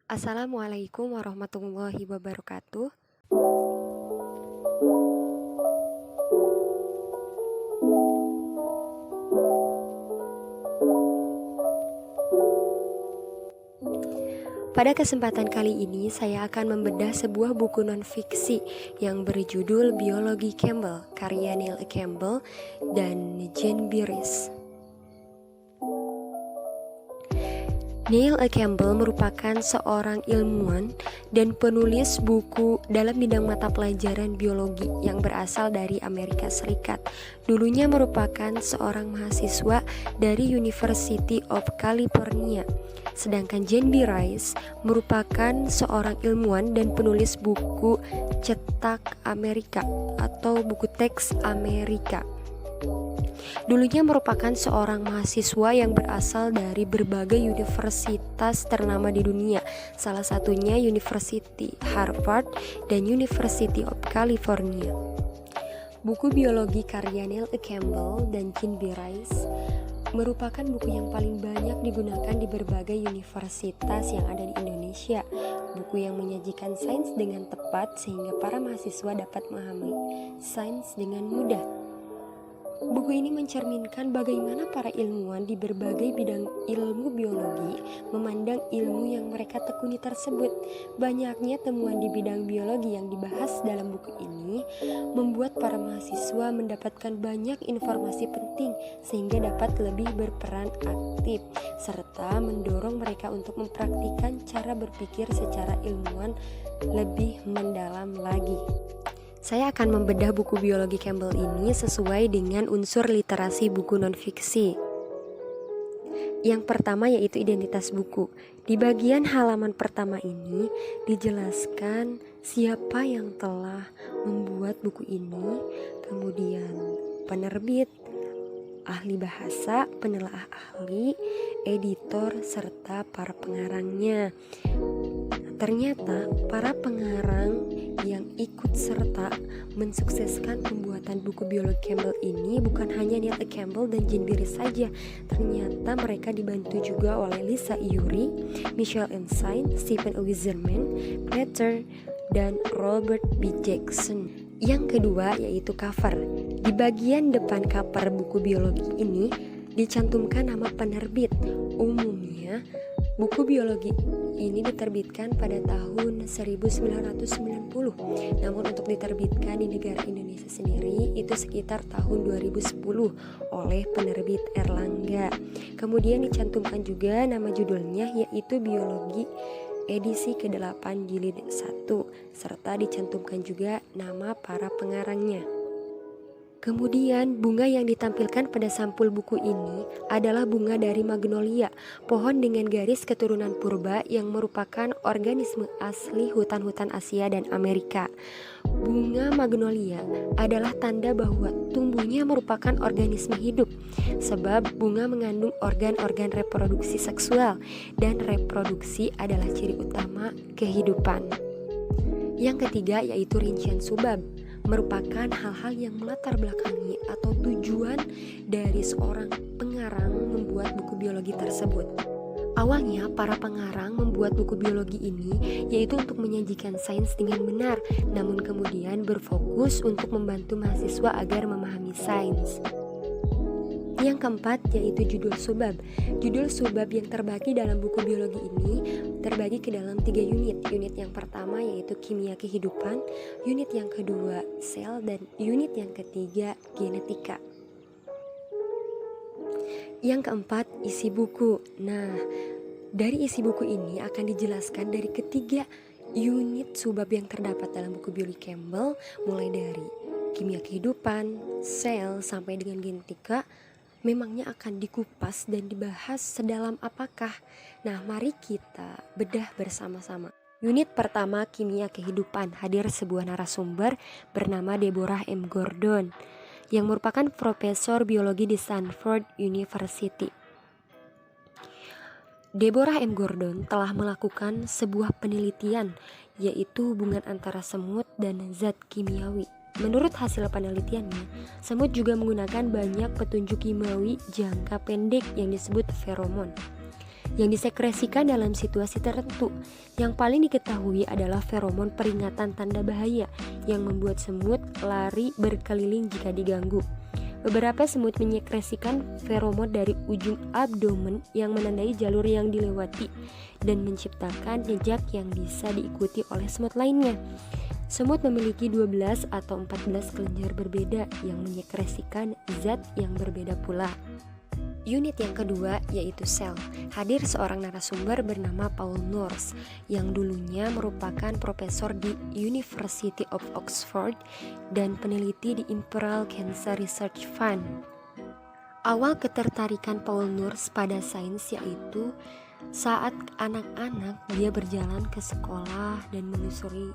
Assalamualaikum warahmatullahi wabarakatuh. Pada kesempatan kali ini, saya akan membedah sebuah buku non-fiksi yang berjudul Biologi Campbell, karya Neil Campbell dan Jane Byrne. Neil Campbell merupakan seorang ilmuwan dan penulis buku dalam bidang mata pelajaran biologi yang berasal dari Amerika Serikat. Dulunya merupakan seorang mahasiswa dari University of California. Sedangkan Jane Byrne merupakan seorang ilmuwan dan penulis buku cetak Amerika atau buku teks Amerika. Dulunya merupakan seorang mahasiswa yang berasal dari berbagai universitas ternama di dunia, salah satunya University Harvard dan University of California. Buku biologi karya Neil Campbell dan Jane Byrne merupakan buku yang paling banyak digunakan di berbagai universitas yang ada di Indonesia. Buku yang menyajikan sains dengan tepat sehingga para mahasiswa dapat memahami sains dengan mudah. Buku ini mencerminkan bagaimana para ilmuwan di berbagai bidang ilmu biologi memandang ilmu yang mereka tekuni tersebut. Banyaknya temuan di bidang biologi yang dibahas dalam buku ini membuat para mahasiswa mendapatkan banyak informasi penting sehingga dapat lebih berperan aktif serta mendorong mereka untuk mempraktikkan cara berpikir secara ilmuwan lebih mendalam lagi. Saya akan membedah buku biologi Campbell ini sesuai dengan unsur literasi buku non-fiksi. Yang pertama yaitu identitas buku. Di bagian halaman pertama ini dijelaskan siapa yang telah membuat buku ini, kemudian penerbit, ahli bahasa, penelaah ahli, editor, serta para pengarangnya. Ternyata para pengarang yang ikut serta mensukseskan pembuatan buku biologi Campbell ini bukan hanya Neil Campbell dan Jane Byrne saja. Ternyata mereka dibantu juga oleh Lisa Iyuri, Michelle Ensign, Stephen Weiserman, Peter, dan Robert B. Jackson. Yang kedua yaitu cover. Di bagian depan cover buku biologi ini dicantumkan nama penerbit. Umumnya buku biologi ini diterbitkan pada tahun 1990. Namun untuk diterbitkan di negara Indonesia sendiri itu sekitar tahun 2010 oleh penerbit Erlangga. Kemudian dicantumkan juga nama judulnya yaitu Biologi edisi ke-8 jilid 1 serta dicantumkan juga nama para pengarangnya. Kemudian bunga yang ditampilkan pada sampul buku ini adalah bunga dari magnolia, pohon dengan garis keturunan purba yang merupakan organisme asli hutan-hutan Asia dan Amerika. Bunga magnolia adalah tanda bahwa tumbuhnya merupakan organisme hidup, sebab bunga mengandung organ-organ reproduksi seksual dan reproduksi adalah ciri utama kehidupan. Yang ketiga yaitu rincian subbab, merupakan hal-hal yang melatar belakangi atau tujuan dari seorang pengarang membuat buku biologi tersebut. Awalnya para pengarang membuat buku biologi ini yaitu untuk menyajikan sains dengan benar, namun kemudian berfokus untuk membantu mahasiswa agar memahami sains. Yang keempat yaitu judul subbab. Judul subbab yang terbagi dalam buku biologi ini terbagi ke dalam 3 unit. Unit yang pertama yaitu kimia kehidupan, unit yang kedua sel, dan unit yang ketiga genetika. Yang keempat isi buku. Nah, dari isi buku ini akan dijelaskan dari ketiga unit subbab yang terdapat dalam buku biologi Campbell, mulai dari kimia kehidupan, sel, sampai dengan genetika. Memangnya akan dikupas dan dibahas sedalam apakah? Nah, mari kita bedah bersama-sama. Unit pertama kimia kehidupan, hadir sebuah narasumber bernama Deborah M. Gordon yang merupakan profesor biologi di Stanford University. Deborah M. Gordon telah melakukan sebuah penelitian yaitu hubungan antara semut dan zat kimiawi. Menurut hasil penelitiannya, semut juga menggunakan banyak petunjuk kimiawi jangka pendek yang disebut feromon. yang disekresikan dalam situasi tertentu. Yang paling diketahui adalah feromon peringatan tanda bahaya yang membuat semut lari berkeliling jika diganggu. Beberapa semut menyekresikan feromon dari ujung abdomen yang menandai jalur yang dilewati dan menciptakan jejak yang bisa diikuti oleh semut lainnya. Semut memiliki 12 atau 14 kelenjar berbeda yang menyekresikan zat yang berbeda pula. Unit yang kedua yaitu sel. Hadir seorang narasumber bernama Paul Nurse yang dulunya merupakan profesor di University of Oxford dan peneliti di Imperial Cancer Research Fund. Awal ketertarikan Paul Nurse pada sains yaitu saat anak-anak dia berjalan ke sekolah dan menyusuri.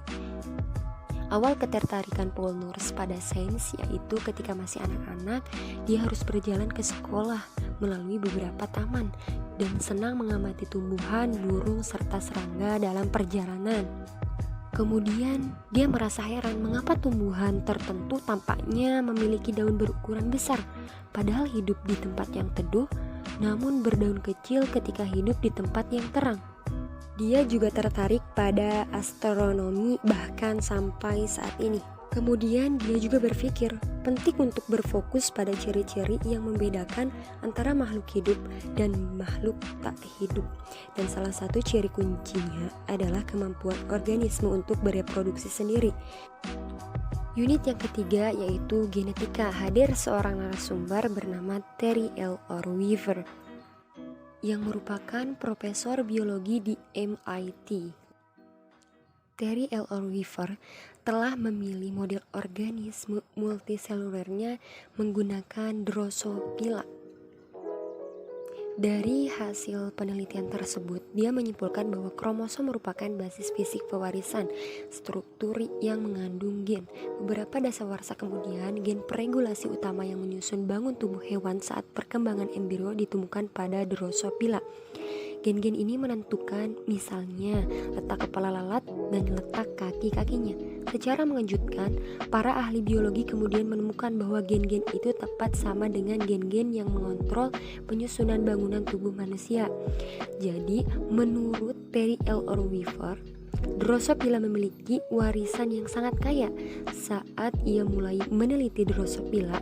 Awal ketertarikan Paul Nurse pada sains yaitu ketika masih anak-anak, dia harus berjalan ke sekolah melalui beberapa taman dan senang mengamati tumbuhan, burung, serta serangga dalam perjalanan. Kemudian dia merasa heran mengapa tumbuhan tertentu tampaknya memiliki daun berukuran besar, padahal hidup di tempat yang teduh, namun berdaun kecil ketika hidup di tempat yang terang. Dia juga tertarik pada astronomi bahkan sampai saat ini. Kemudian dia juga berpikir penting untuk berfokus pada ciri-ciri yang membedakan antara makhluk hidup dan makhluk tak hidup. Dan salah satu ciri kuncinya adalah kemampuan organisme untuk bereproduksi sendiri. Unit yang ketiga yaitu genetika. Hadir seorang narasumber bernama Terry L. Weaver yang merupakan profesor biologi di MIT. Terry L. Weaver telah memilih model organisme multiselulernya menggunakan Drosophila. Dari hasil penelitian tersebut, dia menyimpulkan bahwa kromosom merupakan basis fisik pewarisan struktur yang mengandung gen. Beberapa dasawarsa kemudian, gen peregulasi utama yang menyusun bangun tubuh hewan saat perkembangan embrio ditemukan pada Drosophila. Gen-gen ini menentukan misalnya letak kepala lalat dan letak kaki-kakinya. Secara mengejutkan, para ahli biologi kemudian menemukan bahwa gen-gen itu tepat sama dengan gen-gen yang mengontrol penyusunan bangunan tubuh manusia. Jadi, menurut Terry L. Weaver, Drosophila memiliki warisan yang sangat kaya. Saat ia mulai meneliti Drosophila,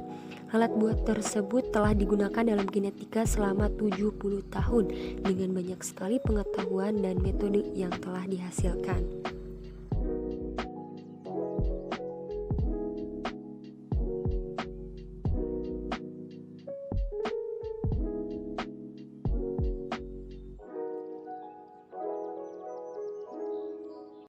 alat buat tersebut telah digunakan dalam genetika selama 70 tahun dengan banyak sekali pengetahuan dan metode yang telah dihasilkan.